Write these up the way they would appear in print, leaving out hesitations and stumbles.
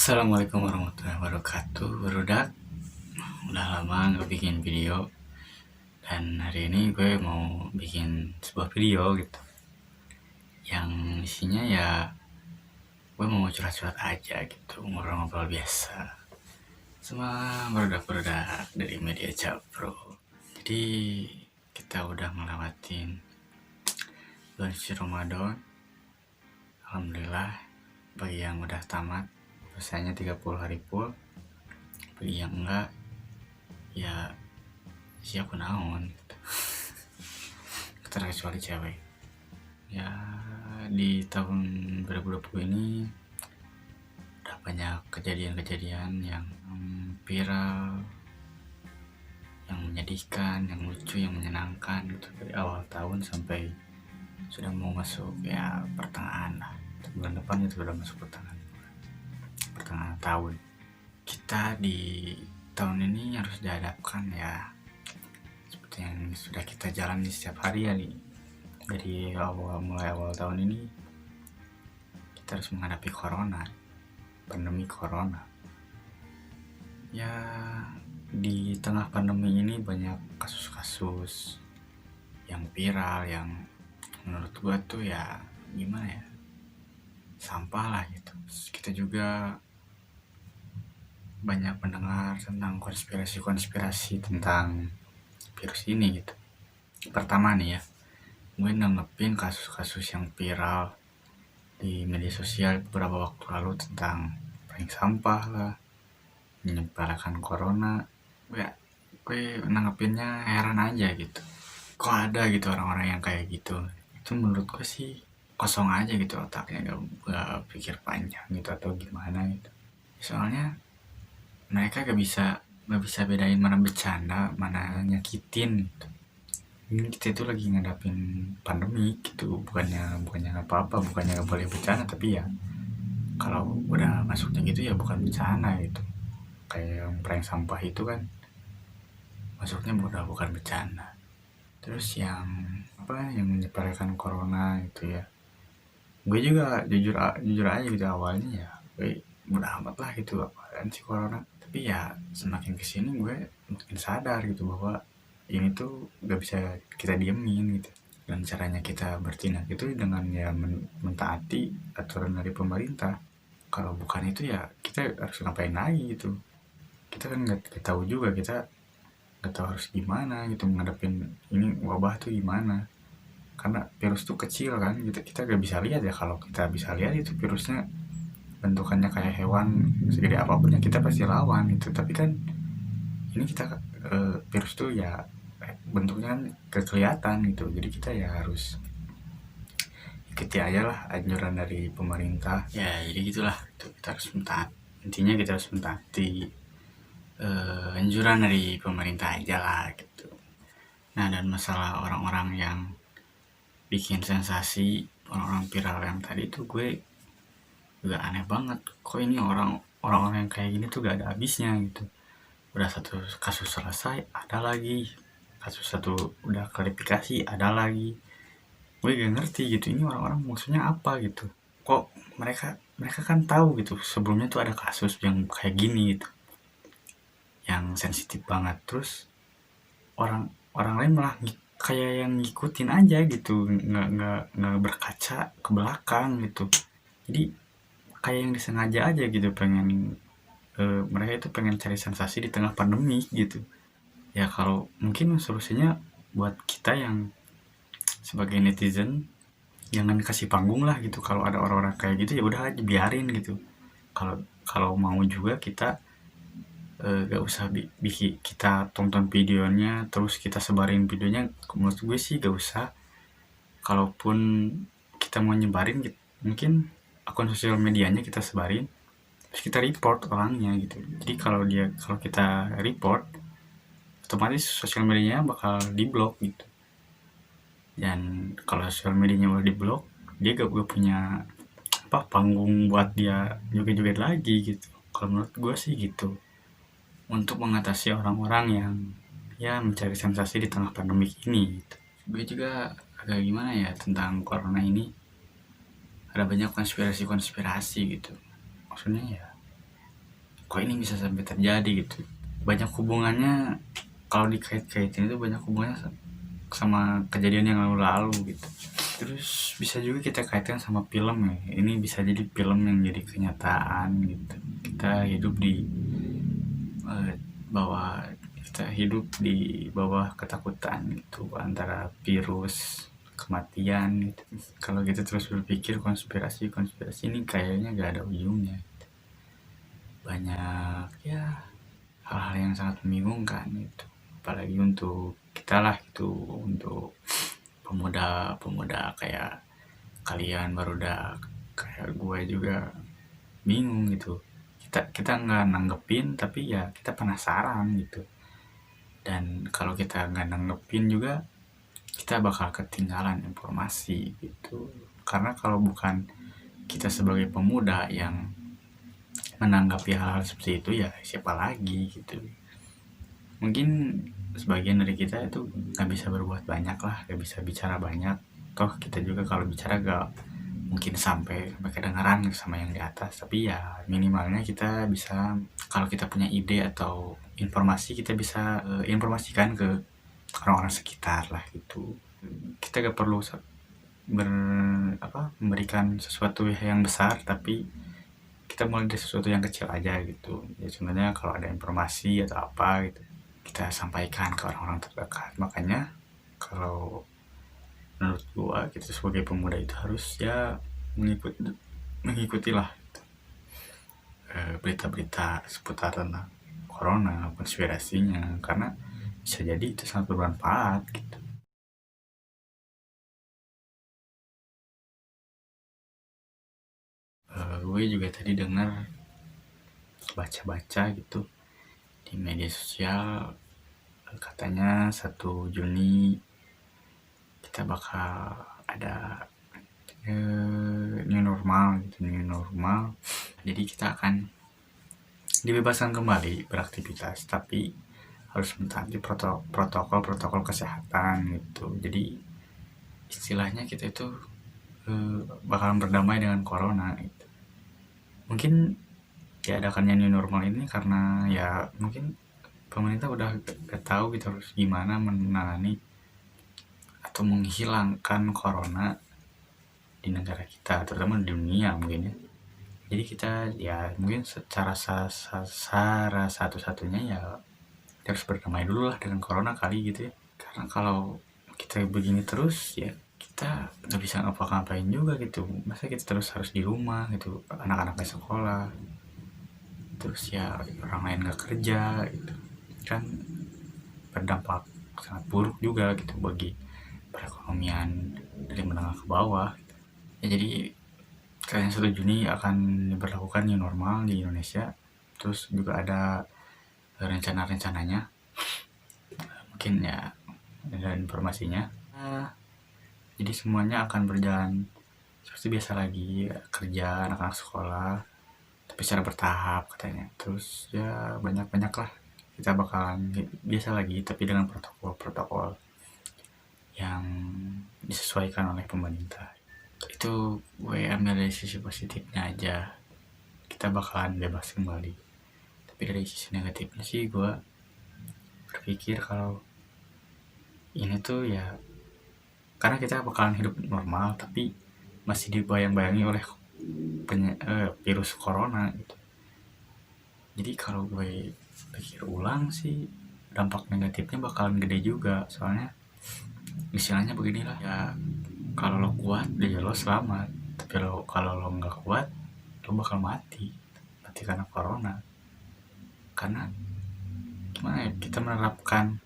Assalamualaikum warahmatullahi wabarakatuh. Barudak, udah lama nggak bikin video, dan hari ini gue mau bikin sebuah video gitu, yang isinya ya gue mau curhat-curhat aja gitu, ngobrol-ngobrol biasa sama barudak-barudak dari media Japro. Jadi kita udah ngelewatin bulan suci Ramadan. Alhamdulillah, bagi yang udah tamat puasanya 30 hari full, bagi yang enggak ya siapa naon gitu. Terkecuali cewek ya. Di tahun 2020 ini udah banyak kejadian-kejadian yang viral, yang menyedihkan, yang lucu, yang menyenangkan gitu, dari awal tahun sampai sudah mau masuk ya pertengahan lah. Bulan depan itu sudah masuk pertengahan tahun. Kita di tahun ini harus dihadapkan ya seperti yang sudah kita jalani setiap hari ya, dari mulai awal tahun ini kita harus menghadapi pandemi corona. Ya, di tengah pandemi ini banyak kasus-kasus yang viral, yang menurut gua tuh ya gimana ya, sampah lah gitu. Kita juga banyak mendengar tentang konspirasi tentang virus ini gitu. Pertama nih ya, gue nanggepin kasus-kasus yang viral di media sosial beberapa waktu lalu tentang prank sampah lah, menyebarkan corona. Gue nanggepinnya heran aja gitu, kok ada gitu orang-orang yang kayak gitu. Itu menurut gue sih kosong aja gitu otaknya, gak pikir panjang gitu atau gimana gitu. Soalnya mereka gak bisa bedain mana bercanda mana nyakitin gitu. Ini kita itu lagi ngadapin pandemi gitu, bukannya apa-apa, bukannya gak boleh bercanda, tapi ya kalau udah masuknya gitu ya bukan bercanda gitu. Kayak yang prank sampah itu kan masuknya udah bukan bercanda. Terus yang menyebarkan corona itu ya, gue juga jujur aja gitu awalnya ya gue udah amat lah gitu, apaan sih corona. Tapi ya semakin kesini gue makin sadar gitu bahwa ini tuh gak bisa kita diemin gitu. Dan caranya kita bertindak itu dengan ya mentaati aturan dari pemerintah. Kalau bukan itu ya kita harus ngapain lagi gitu. Kita kan gak tahu juga, kita gak tahu harus gimana gitu menghadapin ini wabah tuh gimana. Karena virus tuh kecil kan, kita gak bisa lihat ya. Kalau kita bisa lihat itu virusnya bentukannya kayak hewan, segede apapun ya kita pasti lawan gitu. Tapi kan ini kita virus tuh ya bentuknya kan kelihatan gitu, jadi kita ya harus ikuti aja lah anjuran dari pemerintah ya. Jadi gitulah gitu, kita harus intinya kita harus mentaati anjuran dari pemerintah aja lah gitu. Nah, dan masalah orang-orang yang bikin sensasi, orang-orang viral yang tadi itu, gue juga aneh banget, kok ini orang-orang yang kayak gini tuh gak ada habisnya gitu. Udah satu kasus selesai ada lagi, kasus satu udah klarifikasi ada lagi. Gue gak ngerti gitu, ini orang-orang maksudnya apa gitu. Kok mereka kan tahu gitu sebelumnya tuh ada kasus yang kayak gini gitu, yang sensitif banget. Terus orang lain malah kayak yang ngikutin aja gitu, nggak berkaca ke belakang gitu. Jadi kayak yang disengaja aja gitu, mereka itu pengen cari sensasi di tengah pandemi gitu. Ya kalau mungkin solusinya buat kita yang sebagai netizen jangan kasih panggung lah gitu. Kalau ada orang-orang kayak gitu ya udah aja biarin gitu. Kalau mau juga kita gak usah kita tonton videonya terus kita sebarin videonya. Menurut gue sih gak usah. Kalaupun kita mau nyebarin, mungkin akun sosial medianya kita sebarin, terus kita report orangnya gitu. Jadi kalau kita report, otomatis sosial medianya bakal diblok gitu. Dan kalau sosial medianya udah diblok, dia gak punya panggung buat dia joget-joget lagi gitu. Kalau menurut gue sih gitu, untuk mengatasi orang-orang yang ya mencari sensasi di tengah pandemi ini gitu. Gue juga agak gimana ya tentang corona ini, ada banyak konspirasi gitu. Maksudnya ya kok ini bisa sampai terjadi gitu. Banyak hubungannya, kalau dikait-kaitin itu banyak hubungannya sama kejadian yang lalu-lalu gitu. Terus bisa juga kita kaitkan sama film ya. Ini bisa jadi film yang jadi kenyataan gitu. Kita hidup di bawah kita hidup di bawah ketakutan gitu antara virus, kematian gitu. Kalau kita terus berpikir konspirasi ini kayaknya gak ada ujungnya. Banyak ya hal-hal yang sangat membingungkan gitu. Apalagi untuk kita lah itu, untuk pemuda-pemuda kayak kalian barudak kayak gue juga bingung gitu. Kita nggak nanggepin tapi ya kita penasaran gitu. Dan kalau kita nggak nanggepin juga kita bakal ketinggalan informasi gitu. Karena kalau bukan kita sebagai pemuda yang menanggapi hal-hal seperti itu, ya siapa lagi gitu. Mungkin sebagian dari kita itu nggak bisa berbuat banyak lah, nggak bisa bicara banyak. Toh kita juga kalau bicara gak mungkin sampai kedengaran sama yang di atas, tapi ya minimalnya kita bisa, kalau kita punya ide atau informasi, kita bisa informasikan ke orang-orang sekitar lah gitu. Kita gak perlu memberikan sesuatu yang besar, tapi kita mulai dari sesuatu yang kecil aja gitu. Ya sebenarnya kalau ada informasi atau apa gitu, kita sampaikan ke orang-orang terdekat. Makanya kalau menurut gua, kita sebagai pemuda itu harus ya mengikutilah berita-berita seputar tentang corona, konspirasinya, karena bisa jadi itu sangat bermanfaat gitu. Gue juga tadi dengar, baca-baca gitu di media sosial, katanya 1 Juni kita bakal ada new normal gitu, new normal. Jadi kita akan dibebaskan kembali beraktivitas, tapi harus mentaati protokol kesehatan gitu. Jadi istilahnya kita itu bakalan berdamai dengan corona gitu. Mungkin diadakannya new normal ini karena ya mungkin pemerintah udah gak tahu gitu harus gimana menangani atau menghilangkan corona di negara kita, terutama di dunia mungkin ya. Jadi kita ya mungkin secara satu-satunya ya kita harus berdamai dulu lah dengan corona kali gitu ya. Karena kalau kita begini terus ya kita nggak bisa ngapa-ngapain juga gitu. Masa kita terus harus di rumah gitu, anak-anaknya sekolah, terus ya orang lain nggak kerja gitu kan, berdampak sangat buruk juga gitu bagi perekonomian dari menengah ke bawah gitu. Ya jadi kayaknya 1 Juni akan diberlakukan new normal di Indonesia. Terus juga ada rencana-rencananya, mungkin ya ada informasinya. Jadi semuanya akan berjalan seperti biasa lagi, kerja, anak-anak sekolah, tapi secara bertahap katanya. Terus ya banyak-banyak lah, kita bakalan biasa lagi tapi dengan protokol-protokol yang disesuaikan oleh pemerintah. Itu gue ambil dari sisi positifnya aja, kita bakalan bebas kembali. Tapi dari sisi negatifnya sih gue berpikir kalau ini tuh ya karena kita bakalan hidup normal tapi masih dibayang-bayangi oleh virus corona gitu. Jadi kalau gue pikir ulang sih, dampak negatifnya bakalan gede juga. Soalnya istilahnya beginilah ya, kalau lo kuat ya lo selamat, tapi kalau lo nggak kuat lo bakal mati karena corona. Karena gimana ya, kita menerapkan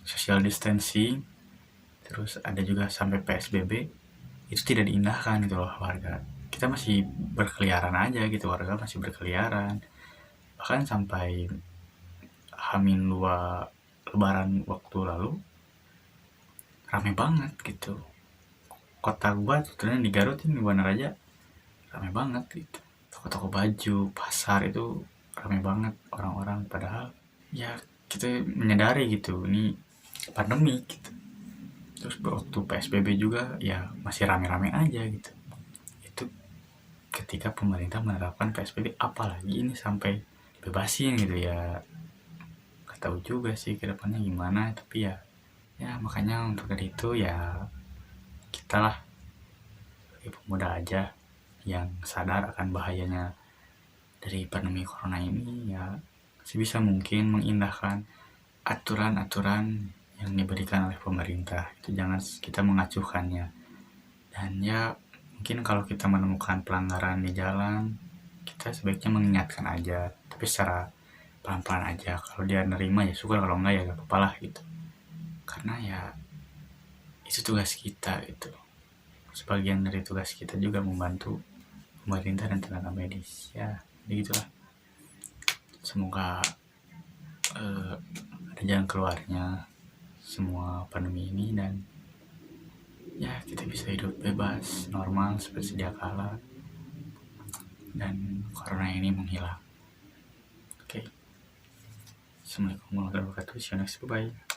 social distancing, terus ada juga sampai PSBB, itu tidak diindahkan gitu loh warga. Kita masih berkeliaran aja gitu, warga masih berkeliaran. Bahkan sampai H-2 lebaran waktu lalu rame banget gitu. Kota gua sebetulnya di Garut ini, Wanaraja, rame banget gitu. Toko-toko baju, pasar itu rame banget orang-orang, padahal ya kita menyadari gitu ini pandemi gitu. Terus waktu PSBB juga ya masih rame-rame aja gitu. Itu ketika pemerintah menerapkan PSBB, apalagi ini sampai bebasin gitu ya. Gak tahu juga sih kedepannya gimana, tapi ya makanya untuk dari itu ya kita lah sebagai pemuda aja yang sadar akan bahayanya dari pandemi corona ini, ya sebisa mungkin mengindahkan aturan-aturan yang diberikan oleh pemerintah. Itu jangan kita mengacuhkannya. Dan ya mungkin kalau kita menemukan pelanggaran di jalan, kita sebaiknya mengingatkan aja, tapi secara pelan-pelan aja. Kalau dia nerima ya syukur, kalau enggak ya gak apa-apa lah gitu. Karena ya itu tugas kita gitu. Sebagian dari tugas kita juga membantu pemerintah dan tenaga medis. Ya begitulah. Semoga ada jalan keluarnya semua pandemi ini, dan ya kita bisa hidup bebas normal seperti sedia kala dan corona ini menghilang. Oke. Assalamualaikum warahmatullahi wabarakatuh. See you next. Bye.